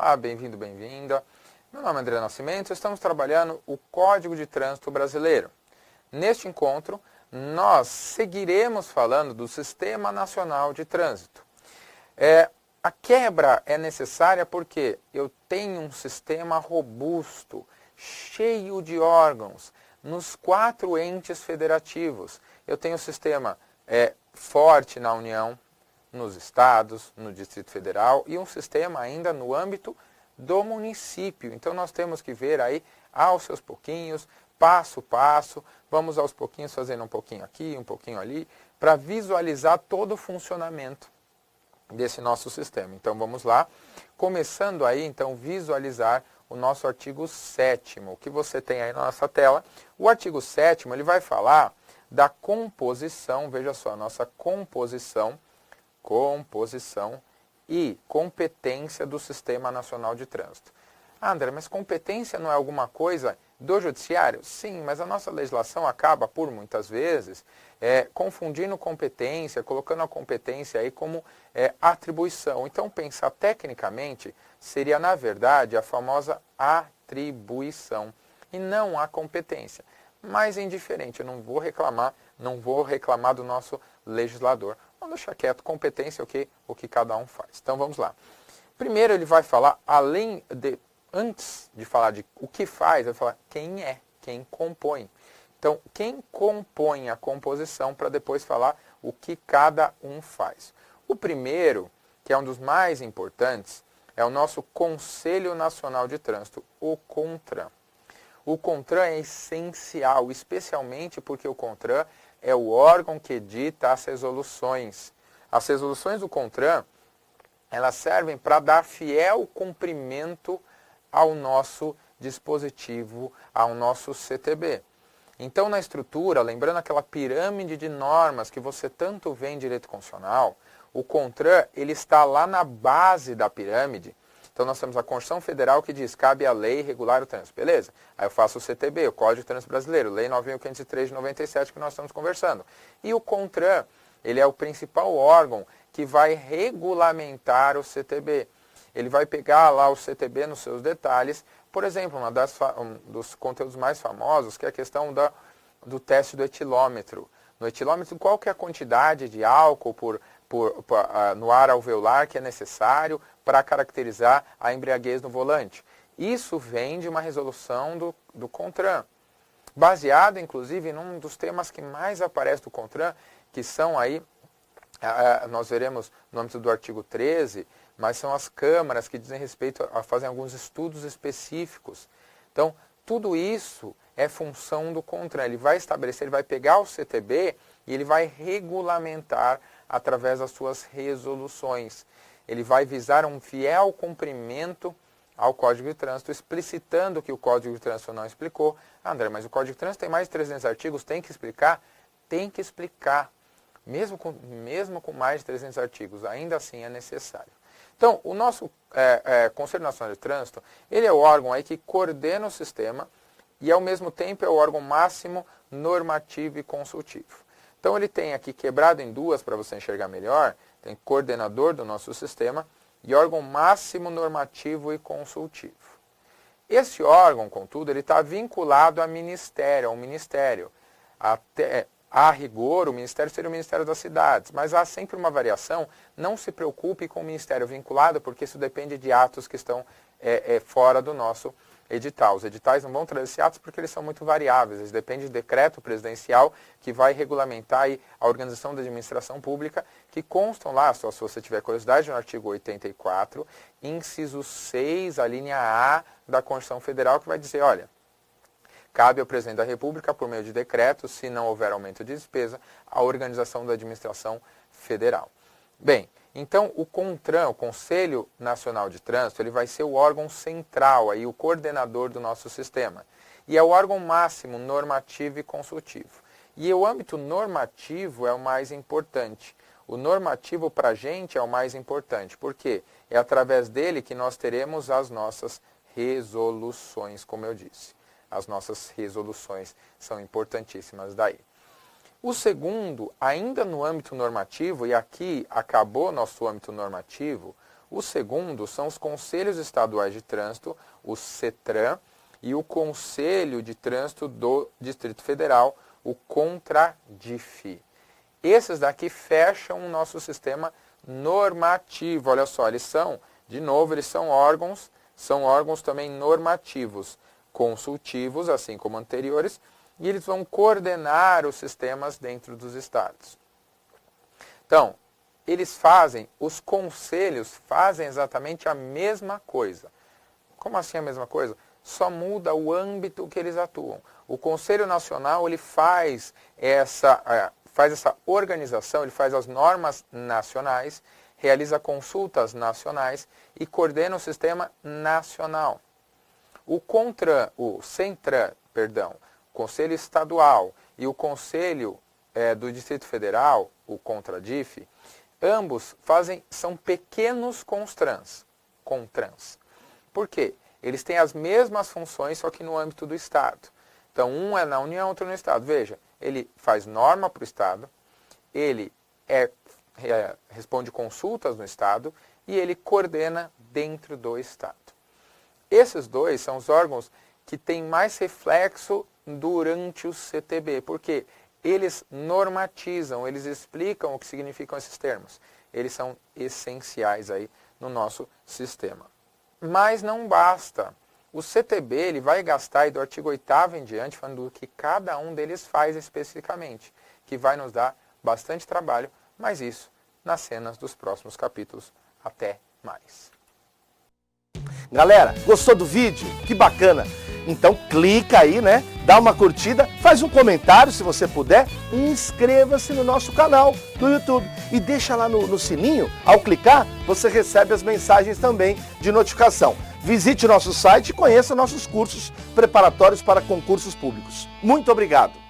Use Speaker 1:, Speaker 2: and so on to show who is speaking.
Speaker 1: Olá, bem-vindo, bem-vinda. Meu nome é André Nascimento, estamos trabalhando o Código de Trânsito Brasileiro. Neste encontro, nós seguiremos falando do Sistema Nacional de Trânsito. A quebra é necessária porque eu tenho um sistema robusto, cheio de órgãos, nos 4 entes federativos. Eu tenho um sistema forte na União, nos estados, no Distrito Federal e um sistema ainda no âmbito do município. Então nós temos que ver aí aos seus pouquinhos, passo a passo, vamos aos pouquinhos fazendo um pouquinho aqui, um pouquinho ali, para visualizar todo o funcionamento desse nosso sistema. Então vamos lá, começando aí então visualizar o nosso artigo 7º, que você tem aí na nossa tela. O artigo 7º, ele vai falar da composição, veja só, a nossa composição e competência do Sistema Nacional de Trânsito. André, mas competência não é alguma coisa do judiciário? Sim, mas a nossa legislação acaba, por muitas vezes, confundindo competência, colocando a competência aí como atribuição. Então, pensar tecnicamente seria, na verdade, a famosa atribuição e não a competência. Mas é indiferente, eu não vou reclamar do nosso legislador. Vamos deixar quieto, competência é o que cada um faz. Então vamos lá. Primeiro ele vai falar, antes de falar de o que faz, ele vai falar quem é, quem compõe. Então, quem compõe a composição para depois falar o que cada um faz. O primeiro, que é um dos mais importantes, é o nosso Conselho Nacional de Trânsito, o CONTRAN. O CONTRAN é essencial, especialmente porque o CONTRAN é o órgão que edita as resoluções. As resoluções do CONTRAN, elas servem para dar fiel cumprimento ao nosso dispositivo, ao nosso CTB. Então, na estrutura, lembrando aquela pirâmide de normas que você tanto vê em direito constitucional, o CONTRAN ele está lá na base da pirâmide. Então, nós temos a Constituição Federal que diz, cabe à lei regular o trânsito, beleza? Aí eu faço o CTB, o Código de Trânsito Brasileiro, Lei 9.503 de 97, que nós estamos conversando. E o CONTRAN, ele é o principal órgão que vai regulamentar o CTB. Ele vai pegar lá o CTB nos seus detalhes. Por exemplo, um dos conteúdos mais famosos, que é a questão do teste do etilômetro. No etilômetro, qual que é a quantidade de álcool no ar alveolar que é necessário para caracterizar a embriaguez no volante. Isso vem de uma resolução do CONTRAN, baseado, inclusive, num dos temas que mais aparece do CONTRAN, que são aí, nós veremos no âmbito do artigo 13, mas são as câmaras que dizem respeito a fazer alguns estudos específicos. Então, tudo isso é função do CONTRAN. Ele vai estabelecer, ele vai pegar o CTB e ele vai regulamentar através das suas resoluções. Ele vai visar um fiel cumprimento ao Código de Trânsito, explicitando que o Código de Trânsito não explicou. André, mas o Código de Trânsito tem mais de 300 artigos, tem que explicar? Tem que explicar. Mesmo com mais de 300 artigos, ainda assim é necessário. Então, o nosso Conselho Nacional de Trânsito, ele é o órgão aí que coordena o sistema e, ao mesmo tempo, é o órgão máximo normativo e consultivo. Então, ele tem aqui quebrado em duas para você enxergar melhor, tem coordenador do nosso sistema e órgão máximo normativo e consultivo. Esse órgão, contudo, ele está vinculado ao ministério. A rigor, o ministério seria o Ministério das Cidades, mas há sempre uma variação. Não se preocupe com o ministério vinculado, porque isso depende de atos que estão fora do nosso edital. Os editais não vão trazer esses atos porque eles são muito variáveis. Eles dependem de decreto presidencial que vai regulamentar aí a organização da administração pública, que constam lá, só se você tiver curiosidade, no artigo 84, inciso 6, a linha A da Constituição Federal, que vai dizer, olha, cabe ao presidente da República, por meio de decreto, se não houver aumento de despesa, a organização da administração federal. Bem, então o CONTRAN, o Conselho Nacional de Trânsito, ele vai ser o órgão central, aí, o coordenador do nosso sistema. E é o órgão máximo normativo e consultivo. E o âmbito normativo é o mais importante. O normativo para a gente é o mais importante, porque é através dele que nós teremos as nossas resoluções, como eu disse. As nossas resoluções são importantíssimas daí. O segundo, ainda no âmbito normativo, e aqui acabou nosso âmbito normativo, O segundo são os Conselhos Estaduais de Trânsito, o CETRAN, e o Conselho de Trânsito do Distrito Federal, o CONTRADIF. Esses daqui fecham o nosso sistema normativo. Olha só, eles são órgãos também normativos, consultivos, assim como anteriores, e eles vão coordenar os sistemas dentro dos estados. Então, os conselhos fazem exatamente a mesma coisa. Como assim a mesma coisa? Só muda o âmbito que eles atuam. O Conselho Nacional ele faz essa organização, ele faz as normas nacionais, realiza consultas nacionais e coordena o sistema nacional. O CENTRAN, Conselho Estadual e o Conselho do Distrito Federal, o CONTRADIF, ambos são pequenos CONTRANs. Por quê? Eles têm as mesmas funções, só que no âmbito do Estado. Então, um é na União, outro no Estado. Veja, ele faz norma para o Estado, ele responde consultas no Estado e ele coordena dentro do Estado. Esses dois são os órgãos que têm mais reflexo durante o CTB, porque eles normatizam, eles explicam o que significam esses termos. Eles são essenciais aí no nosso sistema. Mas não basta. O CTB ele vai gastar aí do artigo 8º em diante, falando do que cada um deles faz especificamente, que vai nos dar bastante trabalho, mas isso nas cenas dos próximos capítulos. Até mais.
Speaker 2: Galera, gostou do vídeo? Que bacana! Então clica aí, né? Dá uma curtida, faz um comentário se você puder e inscreva-se no nosso canal do YouTube. E deixa lá no sininho, ao clicar, você recebe as mensagens também de notificação. Visite o nosso site e conheça nossos cursos preparatórios para concursos públicos. Muito obrigado!